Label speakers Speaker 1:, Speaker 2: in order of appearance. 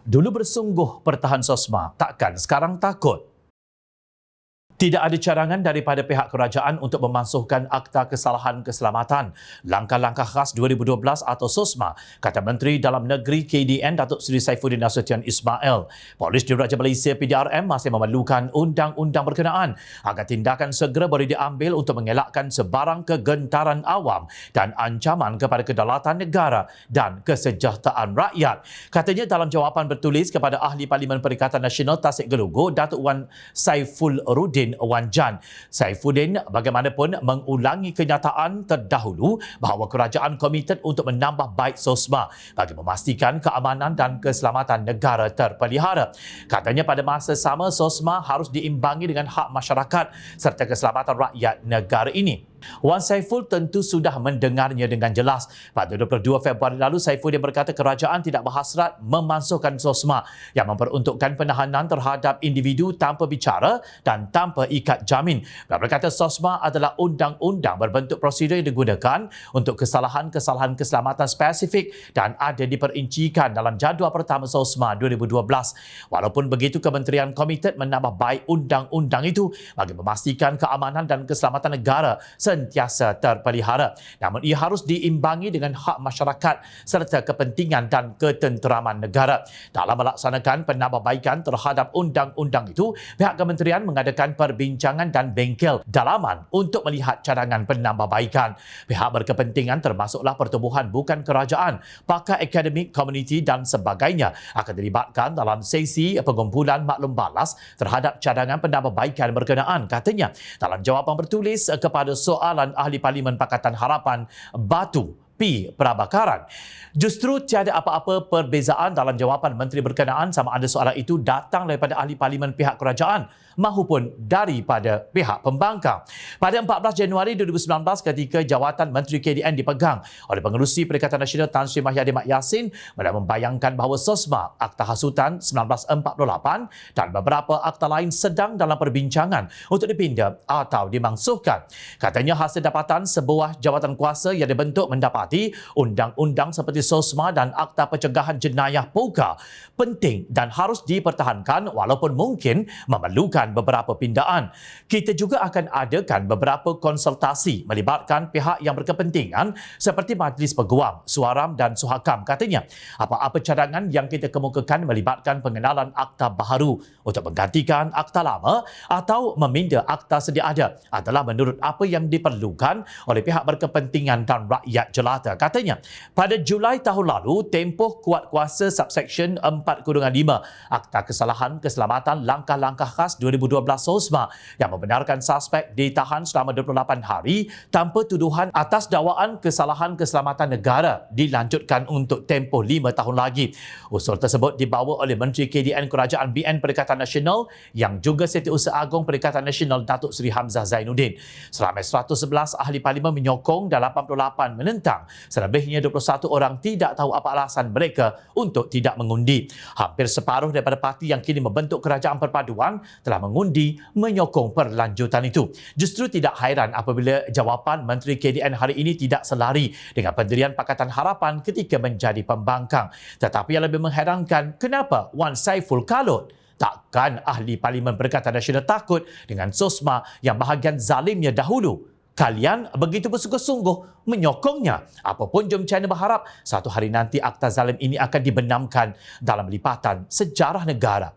Speaker 1: Dulu bersungguh pertahan SOSMA, takkan sekarang takut? Tidak ada cadangan daripada pihak kerajaan untuk memasukkan Akta Kesalahan Keselamatan Langkah-Langkah Khas 2012 atau SOSMA, kata Menteri Dalam Negeri KDN Datuk Seri Saifuddin Nasution Ismail. Polis Diraja Malaysia PDRM masih memerlukan undang-undang berkenaan agar tindakan segera boleh diambil untuk mengelakkan sebarang kegentaran awam dan ancaman kepada kedaulatan negara dan kesejahteraan rakyat. Katanya dalam jawapan bertulis kepada Ahli Parlimen Perikatan Nasional Tasik Gelugur, Datuk Wan Saiful Rudin Wan Jan. Saifuddin bagaimanapun mengulangi kenyataan terdahulu bahawa kerajaan komited untuk menambah baik SOSMA bagi memastikan keamanan dan keselamatan negara terpelihara. Katanya pada masa sama SOSMA harus diimbangi dengan hak masyarakat serta keselamatan rakyat negara ini. Wan Saiful tentu sudah mendengarnya dengan jelas. Pada 22 Februari lalu, Saifuddin berkata kerajaan tidak berhasrat memasukkan SOSMA yang memperuntukkan penahanan terhadap individu tanpa bicara dan tanpa ikat jamin. Beliau berkata SOSMA adalah undang-undang berbentuk prosedur yang digunakan untuk kesalahan-kesalahan keselamatan spesifik dan ada diperincikan dalam jadual pertama SOSMA 2012. Walaupun begitu, Kementerian Komited menambah baik undang-undang itu bagi memastikan keamanan dan keselamatan negara sentiasa terpelihara. Namun ia harus diimbangi dengan hak masyarakat serta kepentingan dan ketenteraman negara. Dalam melaksanakan penambahbaikan terhadap undang-undang itu, pihak kementerian mengadakan perbincangan dan bengkel dalaman untuk melihat cadangan penambahbaikan. Pihak berkepentingan termasuklah pertubuhan bukan kerajaan, pakar akademik, komuniti dan sebagainya akan dilibatkan dalam sesi pengumpulan maklum balas terhadap cadangan penambahbaikan berkenaan, katanya dalam jawapan bertulis kepada soalan Ahli Parlimen Pakatan Harapan Batu P. Prabakaran. Justru tiada apa-apa perbezaan dalam jawapan menteri berkenaan sama ada soalan itu datang daripada ahli parlimen pihak kerajaan mahupun daripada pihak pembangkang. Pada 14 Januari 2019 ketika jawatan Menteri KDN dipegang oleh Pengerusi Perikatan Nasional Tan Sri Mahyadin Mat Yassin, beliau membayangkan bahawa SOSMA, Akta Hasutan 1948 dan beberapa akta lain sedang dalam perbincangan untuk dipindah atau dimansuhkan. Katanya hasil dapatan sebuah jawatan kuasa yang dibentuk mendapat undang-undang seperti SOSMA dan Akta Pencegahan Jenayah POGA penting dan harus dipertahankan walaupun mungkin memerlukan beberapa pindaan. Kita juga akan adakan beberapa konsultasi melibatkan pihak yang berkepentingan seperti Majlis Peguam, Suaram dan Suhakam. Katanya, apa-apa cadangan yang kita kemukakan melibatkan pengenalan akta baharu untuk menggantikan akta lama atau meminda akta sedia ada adalah menurut apa yang diperlukan oleh pihak berkepentingan dan rakyat jelata. Katanya, pada Julai tahun lalu, tempoh kuat kuasa subsection 4-5 Akta Kesalahan Keselamatan Langkah-Langkah Khas 2012 SOSMA yang membenarkan suspek ditahan selama 28 hari tanpa tuduhan atas dakwaan kesalahan keselamatan negara dilanjutkan untuk tempoh 5 tahun lagi. Usul tersebut dibawa oleh Menteri KDN Kerajaan BN Perikatan Nasional yang juga Setiausaha Agong Perikatan Nasional Datuk Seri Hamzah Zainuddin. Seramai 111 ahli parlimen menyokong dan 88 menentang. Selebihnya 21 orang tidak tahu apa alasan mereka untuk tidak mengundi. Hampir separuh daripada parti yang kini membentuk kerajaan perpaduan telah mengundi menyokong perlanjutan itu. Justru tidak hairan apabila jawapan Menteri KDN hari ini tidak selari dengan pendirian Pakatan Harapan ketika menjadi pembangkang. Tetapi yang lebih mengherankan, kenapa Wan Saiful kalut? Takkan Ahli Parlimen Perikatan Nasional takut dengan SOSMA yang bahagian zalimnya dahulu? Kalian begitu bersungguh-sungguh menyokongnya. Apapun, jom China berharap satu hari nanti akta zalim ini akan dibenamkan dalam lipatan sejarah negara.